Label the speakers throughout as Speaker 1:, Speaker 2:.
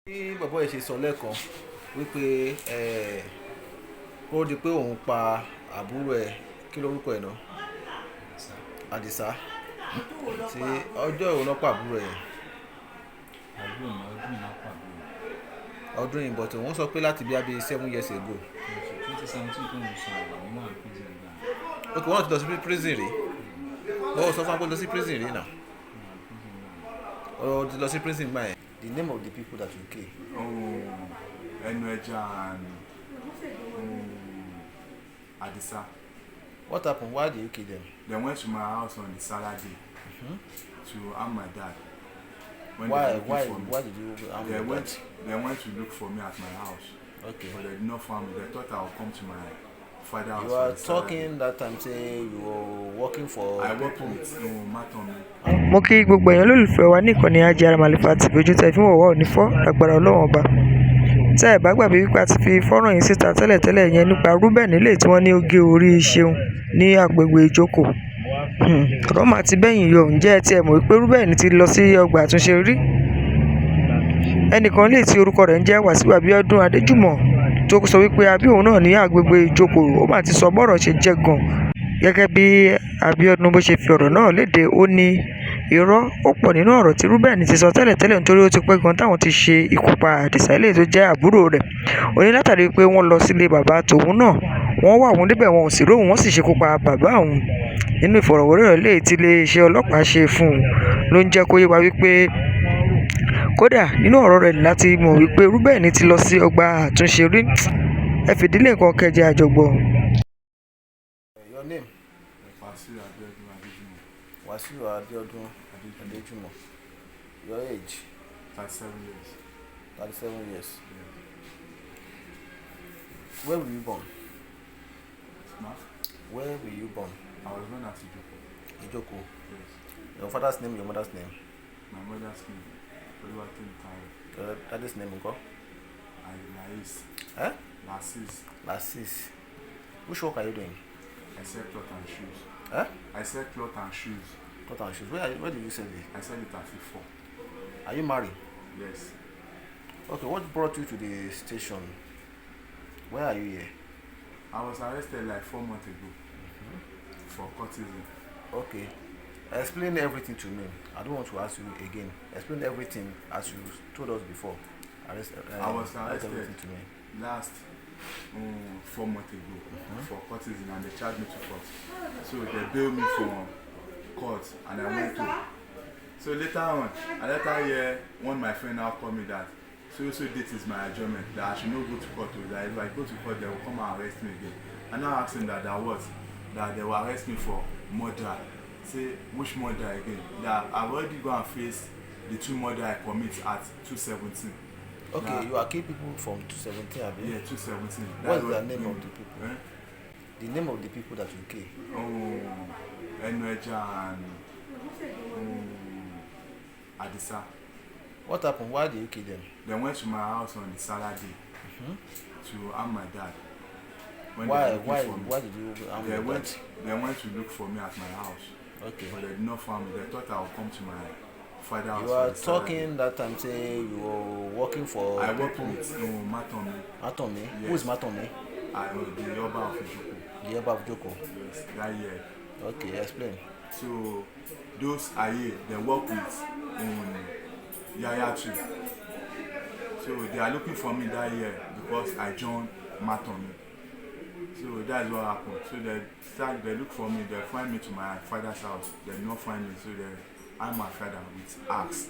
Speaker 1: Bí bàbá ẹ̀ ṣe sọ lẹ́ẹ̀kan wípé ó di pé òun pa àbúrò ẹ̀, kí lórúkọ ẹ̀ náà? Àdìsá. Tí ọjọ́ ìwọ náà pa àbúrò ẹ̀.
Speaker 2: Ọdún náà pàdé.
Speaker 1: Ọdún yìí, but òun sọ pé láti bí abí 7 years ago.
Speaker 2: 2017 tó ń sọ ọ̀rọ̀ nínú àpèjì ìgbà.
Speaker 1: Ok, wọ́n ti lọ sí prison rí. Ó sọ fún wa pé lọ sí prison rí náà. Ó ti lọ sí prison gbà yẹn. The name of the people that you kill.
Speaker 2: Ẹnu ẹja and Adisa.
Speaker 1: What happened? Why did you kill them?
Speaker 2: They went to my house on the Saturday to harm my dad. When
Speaker 1: Why?
Speaker 2: they were looking for me,
Speaker 1: Why did you harm
Speaker 2: they
Speaker 1: your
Speaker 2: went.
Speaker 1: dad?
Speaker 2: They went to look for me at my house,
Speaker 1: Okay.
Speaker 2: but they did not find me. They thought I would come to my father's house.
Speaker 1: You
Speaker 2: on
Speaker 1: were
Speaker 2: the
Speaker 1: talking that time saying you were working for
Speaker 2: Saturday. I worked
Speaker 1: people.
Speaker 2: with Matomi.
Speaker 3: Mo kí gbogbo èèyàn lólùfẹ́ wa ní ìkànnì Ajara Màlífà TV ojú tẹ́ fi ń wọ̀wọ́ òní fọ́ agbára Ọlọ́run ọba. Tẹ́ ẹ̀ bá gbàgbé wípé a ti fi fọ́nrán yìí síta tẹ́lẹ̀tẹ́lẹ̀ yẹn nípa Ruben nílé tí wọ́n ní ó gé orí Ṣeun ní agbègbè Ìjókòó. Ọ̀rọ̀ mà ti bẹ́yìn yọ, ǹjẹ́ ẹ ti ẹ̀ mọ̀ wípé Ruben ti lọ sí ọgbà àtúnṣe rí? Ẹnìkan lè tí orúkọ rẹ̀ ń jẹ́ Wàsíù Abíọ́dún Adéjùmọ̀ tó sọ wípé àbí òun náà ní agbègbè Ìjókòó, ó mà ti sọ bọ́rọ̀ ṣe jẹ́ gan. Gẹ́gẹ́ bí Abíọ́dún bó ṣe fi ọ̀rọ̀ náà léde, ó ní irọ́ ó pọ̀ nínú ọ̀rọ̀ tí Ruben ti sọ tẹ́lẹ̀tẹ́lẹ̀ nítorí ó ti pẹ́ gan táwọn ti ṣe ikú pa Àdìsá eléyìí tó jẹ́ àbúrò rẹ̀. Ó ní látàrí pé wọ́n lọ sílé bàbá tòun náà, wọ́n wá òun níbẹ̀ wọn ò sì róhùn, wọ́n sì ṣekú pa bàbá òun. Nínú ìfọ̀rọ̀wérọ̀ eléyìí tí iléeṣẹ́ ọlọ́pàá ṣe fún un ló ń jẹ́ kó yé wa wípé kódà nínú ọ̀rọ̀ rẹ̀ láti mọ̀ wípé Ruben ti lọ sí ọgbà àtúnṣe rí. Ẹ fìdílé nǹkan kẹjẹ àjọgbọ̀.
Speaker 1: Your name?
Speaker 2: Wasiu Abiodun Adejumo.
Speaker 1: Wasiu Abíọ́dún Adéjùmọ̀. Your age?
Speaker 2: 37 years.
Speaker 1: 37 years. Where were you born?
Speaker 2: Ma?
Speaker 1: Where were you born?
Speaker 2: I was born at Ijoko.
Speaker 1: Ijoko.
Speaker 2: Yes.
Speaker 1: Your father's name, your mother's name?
Speaker 2: My mother's name, Oluwatoyinkayo.
Speaker 1: Your daddy's name, Uncle?
Speaker 2: And Lais.
Speaker 1: Eh?
Speaker 2: Lasis.
Speaker 1: Lassis. Which work are you doing?
Speaker 2: I sell cloth and shoes.
Speaker 1: Eh?
Speaker 2: I sell cloth and shoes.
Speaker 1: Cloth and shoes. Where did you sell it?
Speaker 2: I sell it at 54.
Speaker 1: Are you married?
Speaker 2: Yes.
Speaker 1: Okay, what brought you to the station? Where are you here?
Speaker 2: I was arrested like 4 months ago for courtesan.
Speaker 1: Okay. Explain everything to me. I don't want to ask you again. Explain everything as you told us before.
Speaker 2: I was
Speaker 1: narrate
Speaker 2: arrested
Speaker 1: everything to me.
Speaker 2: last 4 months ago for courtesan and they charged me to court. So they bailed me from court and I went to. So later on, I later hear one of my friend now called me that so date is my adjournment, that I should not go to court, that if I go to court they will come and arrest me again. And now asking that they will arrest me for murder. Say which murder again? That I've already gone and faced the 2 murder I commit at 217.
Speaker 1: Okay,
Speaker 2: That,
Speaker 1: you are killing people from 217, have you?
Speaker 2: yeah, 217.
Speaker 1: What's the name of the people?
Speaker 2: Eh?
Speaker 1: The name of the people that you kill.
Speaker 2: Ẹnu ẹja and Adisa.
Speaker 1: What happened? Why did you kill them?
Speaker 2: They went to my house on the Saturday to harm my dad. When
Speaker 1: Why?
Speaker 2: they were looking for me,
Speaker 1: Why did you harm
Speaker 2: they
Speaker 1: your
Speaker 2: went.
Speaker 1: dad?
Speaker 2: They went to look for me at my house,
Speaker 1: Okay.
Speaker 2: but they did not find me. They thought I would come to my father's house.
Speaker 1: You
Speaker 2: on
Speaker 1: were
Speaker 2: the Saturday.
Speaker 1: talking that time saying you were working for
Speaker 2: I worked
Speaker 1: people.
Speaker 2: with Matomi.
Speaker 1: Matomi?
Speaker 2: Yes.
Speaker 1: Who is Matomi?
Speaker 2: I know the Oba of Ojukwu.
Speaker 1: The Egbe of Joko.
Speaker 2: Yes, that year.
Speaker 1: Okay, explain.
Speaker 2: So those Aye, they work with Yaya too. So they are looking for me that year because I joined Matomi. So that's what happened. So they look for me, they find me to my father's house. They did not find me, so I'm my father with axe.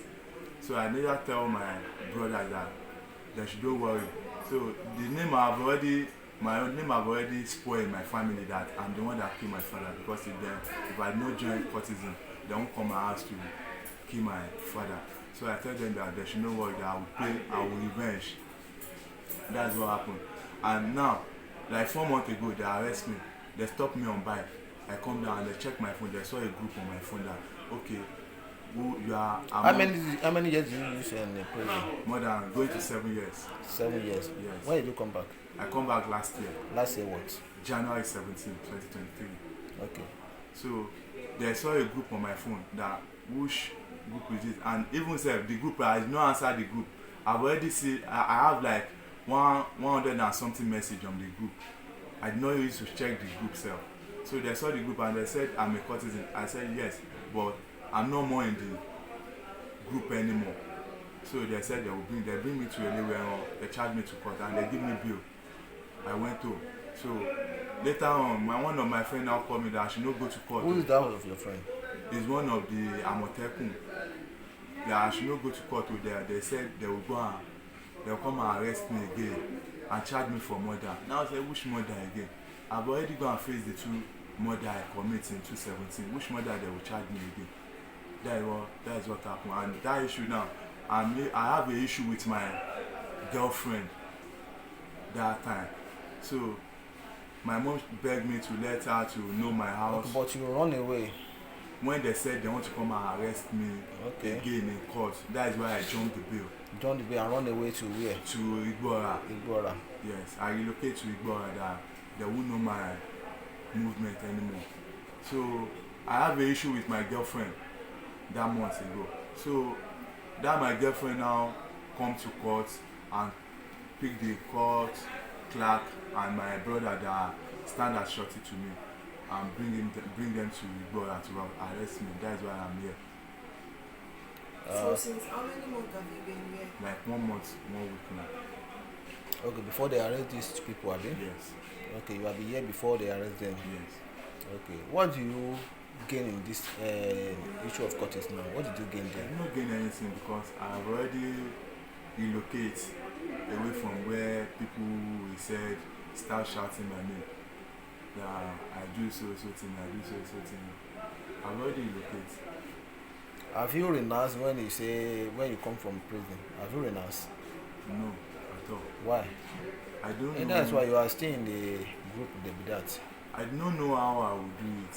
Speaker 2: So I later tell my brother that they should don't worry. So the name my name have already spoiled my family, that I'm the one that killed my father, because if I don't join courtesan, they won't come and ask to kill my father. So I tell them that they should not worry, that I will revenge. That's what happened. And now, like 4 months ago, they arrest me. They stop me on bike. I come down and they check my phone. They saw a group on my phone that, okay, who you are.
Speaker 1: How many years did you use in the prison?
Speaker 2: More than going to 7 years.
Speaker 1: 7 years.
Speaker 2: Yes.
Speaker 1: When did you come back?
Speaker 2: I come back last year,
Speaker 1: Last year what?
Speaker 2: January 17, 2023.
Speaker 1: Okay.
Speaker 2: So they saw a group on my phone that which group is it, and even said the group, I did not answer the group. I've already seen. I have like 100 and something message on the group. I did not use to check the group self. So they saw the group and they said I'm a courtesan. I said yes, but I'm not more in the group anymore. So they said they bring me to a level where they charge me to court and they give me bill. I went to. So later on, one of my friends now called me that I should not go to court.
Speaker 1: Who is that of your friend?
Speaker 2: It's one of the Amotekun. That I should not go to court with them. They said they will go and they'll come and arrest me again and charge me for murder. Now I said, which murder again? I've already gone and faced the 2 murder I commit in 2017. Which murder they will charge me again? That is what happened. And that issue now, I have an issue with my girlfriend that time. So my mom begged me to let her to know my house.
Speaker 1: Okay, but you run away.
Speaker 2: When they said they want to come and arrest me again in court, that is why I jumped the bill.
Speaker 1: Join the bill and run away to where?
Speaker 2: To Igbora.
Speaker 1: Igbora.
Speaker 2: Yes, I relocate to Igbora that they won't know my movement anymore. So I have an issue with my girlfriend that months ago. So that my girlfriend now come to court and pick the court clerk and my brother that stand as shorty to me and bring them to Igbora to arrest me. That's why I'm here.
Speaker 4: So since how many months have you been here?
Speaker 2: Like 1 month, 1 week now.
Speaker 1: Okay, before they arrest these people, have you?
Speaker 2: Yes.
Speaker 1: Okay, you have been here before they arrest them.
Speaker 2: Yes.
Speaker 1: Okay, what do you gain in this issue of courtesy now? What did you gain
Speaker 2: I
Speaker 1: there?
Speaker 2: did not gain anything because I've already relocated away from where people said start shouting my name. That I do so thing, I do so thing. I've already relocated.
Speaker 1: Have you renounced when you come from prison? Have you renounced?
Speaker 2: No, at all.
Speaker 1: Why?
Speaker 2: I don't
Speaker 1: And
Speaker 2: know.
Speaker 1: that's why you are still in the group with that.
Speaker 2: I don't know how I will do it.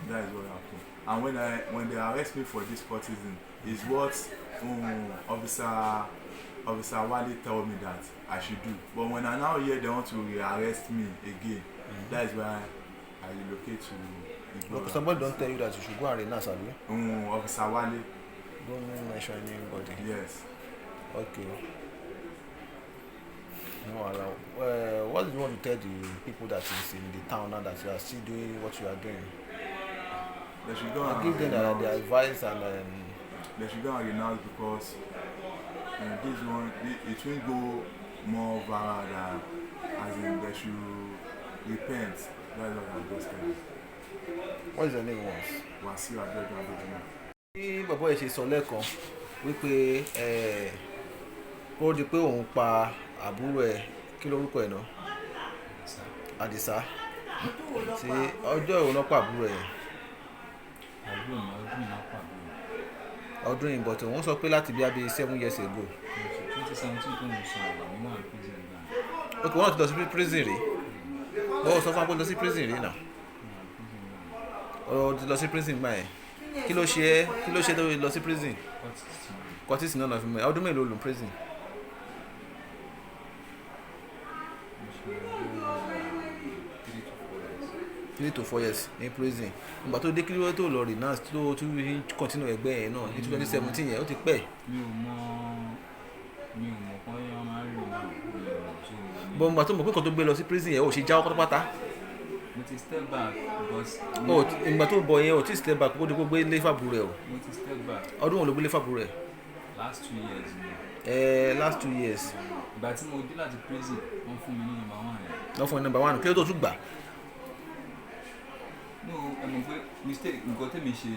Speaker 2: That is what happened. And when they arrest me for this courtesan, is what Officer Wale told me that I should do. But when I now hear they want to arrest me again, that is why I relocate to Igbora.
Speaker 1: Because somebody don't tell you that you should go and renounce, have you?
Speaker 2: Officer Wale.
Speaker 1: Don't mention anybody.
Speaker 2: Yes.
Speaker 1: Okay. No, what do you want to tell the people that is in the town now that you are still doing what you are doing?
Speaker 2: They should go and
Speaker 1: Give them the advice and
Speaker 2: they should go and renounce because this one it will go more viral than as in they should repent. That's what I'm just telling.
Speaker 1: what is your name once?
Speaker 2: Wasiu Abiodun.
Speaker 1: Bí bàbá ẹ̀ ṣe sọ lẹ́ẹ̀kan wípé ó di pé òun pa àbúrò ẹ̀ kí lórúkọ ẹ̀ náà Àdìsá tí ọjọ́ ìwọ náà pa àbúrò ẹ̀ ọdún yìí but òun sọ pé láti bí abí 7 years ago.
Speaker 5: 2017 tó ń sọ ọ̀rọ̀ mi wà ní prison gbà.
Speaker 1: Ok, wọ́n ti lọ sí prison rí ó sọ fún wa pé lọ sí prison rí náà ó ti lọ sí prison gbà yẹn kí ló ṣe tó lọ sí prison kọtísì náà fi mọ ẹ ọdún mélòó lò ní prison. 3 to 4 years ní prison ìgbà tó dé kí ló tó lọ renounce tó tún continue ẹgbẹ́ yẹn náà ní 2017 yẹn ó ti pẹ́.
Speaker 5: mi ò mọ̀ kọ́ yẹn máa ń rí náà mi ò mọ̀ so.
Speaker 1: bọ́n ìgbà tó mọ̀ pé nǹkan tó gbé lọ sí prison yẹn ó ṣe jáwọ́ pátápátá.
Speaker 5: mo ti step back because.
Speaker 1: ìgbà tó bọ̀ yẹn ò tí step back kó dé kó gbé lé fàbúrò ẹ̀ o.
Speaker 5: mo ti step back.
Speaker 1: ọdún wo ló gbé lé fàbúrò ẹ̀.
Speaker 5: last 2 years ni.
Speaker 1: last 2 years.
Speaker 5: ìgbà tí mo dé láti prison wọ́n fún mi ní number 1 yẹn.
Speaker 1: wọ́n fún mi number 1 kí ló tó tún gbà.
Speaker 5: no ẹ mọ̀ pé mistake nǹkan tẹ́mi ṣe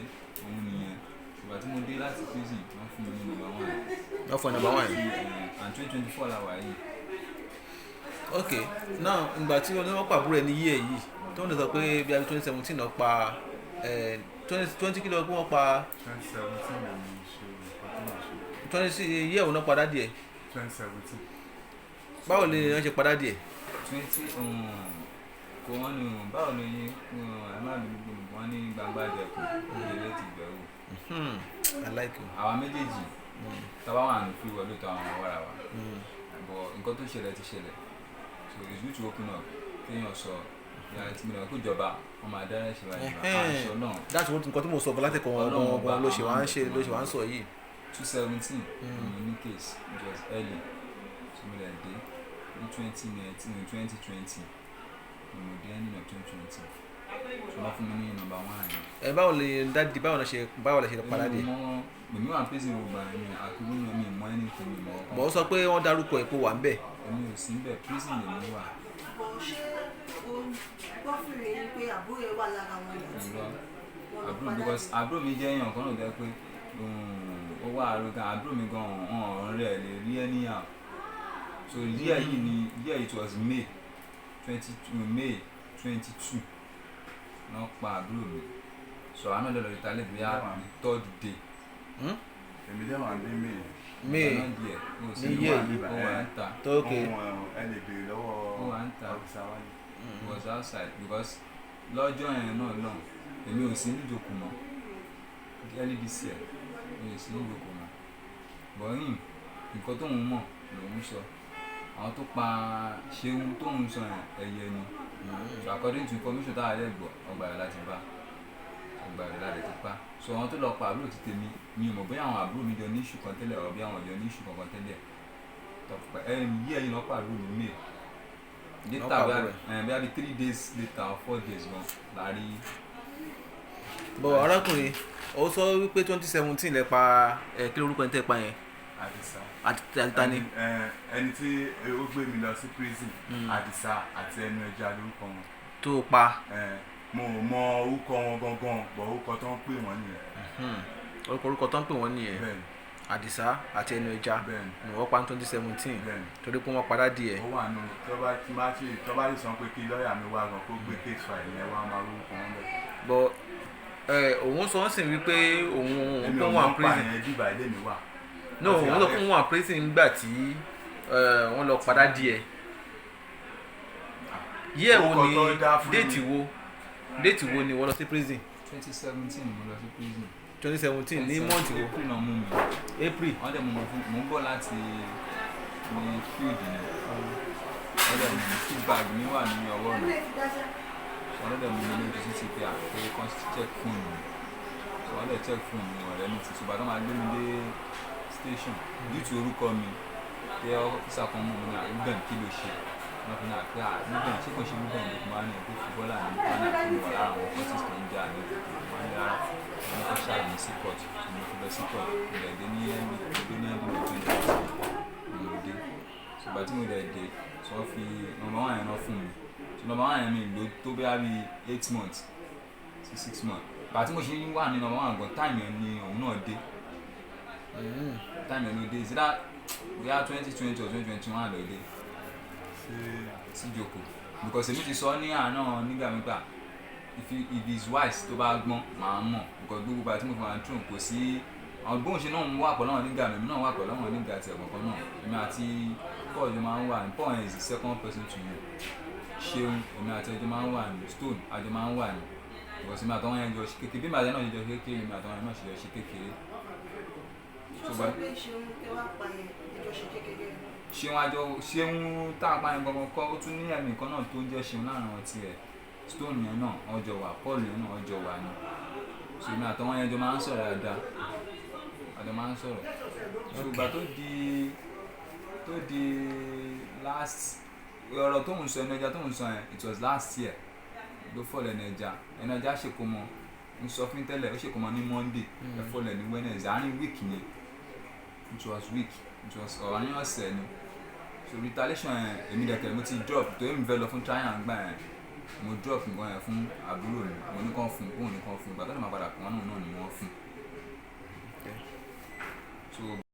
Speaker 5: òun nìyẹn ìgbà tí mo dé láti prison wọ́n fún mi ní number 1 yẹn.
Speaker 1: wọ́n fún mi number 1 yẹn.
Speaker 5: and 2024 la wà yìí.
Speaker 1: ok now ìgbà tí wọ́n pa àbúrò ẹ̀ ní yíyẹ yìí tó ń sọ pé bí i 2017 náà pa 20 kilo pé wọ́n pa
Speaker 2: 2017 ló ní ṣe ìpàdé
Speaker 1: 20 yíyẹ òun náà padà díẹ̀.
Speaker 2: 2017.
Speaker 1: báwo ni wọ́n ṣe padà díẹ̀.
Speaker 5: 20 kò wọ́n ní báwo ni ẹ má bí gbogbo wọn ní gbangba jẹ̀kùn ìdílé ti gbẹ̀rù.
Speaker 1: I like you.
Speaker 5: àwa méjèèjì tábà wà ní free world lóòótọ́ àwọn ọ̀wára wa but nǹkan tó ṣẹlẹ̀ ti ṣẹlẹ̀ so it's good to open up kéèyàn sọ ìyá tí mo lọ kó jọba wọn máa dára ṣe wáyé àṣọ náà.
Speaker 1: that's what nǹkan tí mo sọ fún látẹ̀kọ̀ wọn ló ṣe wá ń sọ yìí.
Speaker 5: 2017 ní case it was early so mo dẹ̀ dé ní 2020 mo dé ending of 2020 so wọ́n fún mi ní number 1 yẹn.
Speaker 1: báwo lè ṣe padà dé.
Speaker 5: Èmi wà prison gbogbo àmì àkúrú mi mọ anything mi mọ.
Speaker 1: bọ̀ ó sọ pé wọ́n dárúkọ ẹ̀ pé wà ń bẹ̀.
Speaker 5: Èmi ò sí bẹ̀ prison lèmi wà.
Speaker 4: bọ̀ ṣé o gbọ́ fìrè ni pé àbúrò ẹ wà lára wọn yìí.
Speaker 5: àbúrò because àbúrò mi jẹ́ èèyàn kan náà jẹ́ pé ó wà arrogant àbúrò mi gan ọ̀ràn rẹ̀ lè rí anyhow so year it was May 22 náà pa àbúrò mi so àná lọ́ọ́ lọ́ọ́ ìtàlẹ́ bí i the third day.
Speaker 2: èmi dẹ́ wà ní
Speaker 1: May ní yẹ́ yìí
Speaker 5: ó wà ń ta
Speaker 1: tó ké.
Speaker 2: ẹ lè béèrè lọ́wọ́ ọ̀fíìsà wáyé.
Speaker 5: It was outside because lọ́jọ́ yẹn náà lọ́n èmi ò sí níjòkó mọ́ early this year èmi ò sí níjòkó mọ́ bọ́yìn nǹkan tóun mọ̀ lòun sọ àwọn tó pa ṣéun tóun sọ ẹ̀yẹ ni so according to information táwa lè gbọ́ ọgbà rẹ̀ láti pa so àwọn tó lọ pa àbúrò ti tèmi mi ò mọ̀ bóyá àwọn àbúrò mi jọ ní issue kan tẹ́lẹ̀ ọ̀bí àwọn jọ ní issue kankan tẹ́lẹ̀ tọ́pẹ́ yí ẹ̀yìn lọ pa àbúrò mi later bí 3 days later or 4 days gan láàrí.
Speaker 1: bọ̀ arákùnrin ó sọ wípé 2017 lẹ pa kí lórúkọ ẹni tẹ́ pa yẹn.
Speaker 2: Àdìsá
Speaker 1: àti ni.
Speaker 2: ẹni tí ó gbé mi lọ sí prison Àdìsá àti ẹnu ẹja lórúkọ wọn.
Speaker 1: tó pa.
Speaker 2: mo mọ orúkọ wọn gangan bọ̀ orúkọ tó ń pè wọ́n nìyẹn.
Speaker 1: orúkọ tó ń pè wọ́n nìyẹn.
Speaker 2: bẹ́ẹ̀ni.
Speaker 1: Àdìsá àti ẹnu ẹja
Speaker 2: bẹ́ẹ̀ni.
Speaker 1: ni wọ́n pa ní 2017 torí pé wọ́n padà díẹ̀.
Speaker 2: ó wà nù tó bá lè sọ pé kí lọ́ọ̀yà mi wá gan kó gbé case file yẹn wá máa lórúkọ wọn bẹ́ẹ̀.
Speaker 1: bọ̀ òun sọ ń sìn wípé òun pé wọ́n à prison.
Speaker 2: èmi ò mọ̀ pa yẹn bíbá ilé mi wà.
Speaker 1: no òun sọ pé wọ́n à prison nígbà tí wọ́n lọ padà díẹ̀. yíyẹ wo ni déètì wo ni wọ́n lọ sí prison.
Speaker 5: 2017 mo lọ sí prison.
Speaker 1: 2017 ní mọ́ǹtì wo.
Speaker 5: April náà mú mi.
Speaker 1: April.
Speaker 5: wọ́n dẹ̀ mú mi fún mo ń bọ̀ láti ní field ni wọ́n dẹ̀ mú mi feedback mi wà ní ọwọ́ mi wọ́n dẹ̀ mú mi ní ojú títí pé àpé kan check phone mi so wọ́n dẹ̀ check phone mi ọ̀rẹ́ mi ti so bàtà máa gbé mi dé station due to orúkọ mi pé ọ́fíìsà kan mú mi ní Ruben kí ló ṣe wọ́n fi ní àpé Ruben ṣé kò ṣe Ruben ló máa ń ní ẹ̀kọ́ fúbọ́là ní wọ́n ní àpé wà lára àwọn forces tó ń jà ní wọ́n ní rárá wọ́n ní kó ṣáà ní sí court mo fi lọ sí court mo dẹ̀ dé ní ẹ̀mí mo dé ṣùgbọ́n tí mo dẹ̀ dé so wọ́n fi number 1 yẹn náà fún mi so number 1 yẹn mi lò tó bí i 8 months sí 6 months bàtí mo ṣe wà ní number 1 gan time yẹn ni òun náà dé time yẹn ló dé is that bí i 2020 or 2021 ló dé sí Joko because èmi ti sọ ní àná nígbà mi gbà if he is wise tó bá gbọ́n màá mọ̀ because gbogbo ìgbà tí mo fi wà ní throne kò sí àwọn bóun ṣe náà ń wà pọ̀ láwọn nígbà mi náà wà pọ̀ láwọn nígbà tí ẹ̀kọ̀ọ̀kan náà èmi àti Paul jọ máa ń wà ní Paul is the second person to you ṣeun èmi àti ẹjọ́ máa ń wà ní Stone àjọ máa ń wà ní because èmi àtàwọn yẹn jọ ṣe kékeré bí màdé náà jọ ṣe kékeré èmi àtàwọn yẹn náà ṣe jọ ṣe kékeré.
Speaker 4: sọ pé ṣeun ẹ wá pa yẹn ẹjọ ṣe kékeré.
Speaker 5: ṣeun tá a pa yẹn gbọngàn kọ́ ó tún ní ẹ̀mí kan náà tó ń jẹ́ ṣeun láàrin ọtí ẹ̀ Stone yẹn náà ọjọ́ wà Paul yẹn náà ọjọ́ wà ní so èmi àtàwọn yẹn jọ máa ń sọ̀rọ̀ dáadáa àjọ máa ń sọ̀rọ̀ ṣùgbọ́n tó di last ọ̀rọ̀ tó ń sọ ẹnu ẹja tó ń sọ yẹn it was last year ló fọ́ọ̀lù ẹnu ẹja ṣèkómọ ń sọ fún tẹ́lẹ̀ ó ṣèkómọ ní Monday ẹ fọ́ọ̀lù ní Wednesday àárín week yẹn it was ọ̀rọ̀ ní ọ̀sẹ̀ ni so retaliation yẹn èmi dẹ̀kẹ̀ mo ti drop tó èmi fẹ́ lọ fún trial gbà yẹn mo drop nǹkan yẹn fún àbúrò mi mo ní kàn fún òun ní kàn fún ìgbà tó lè máa padà kàn náà ni wọ́n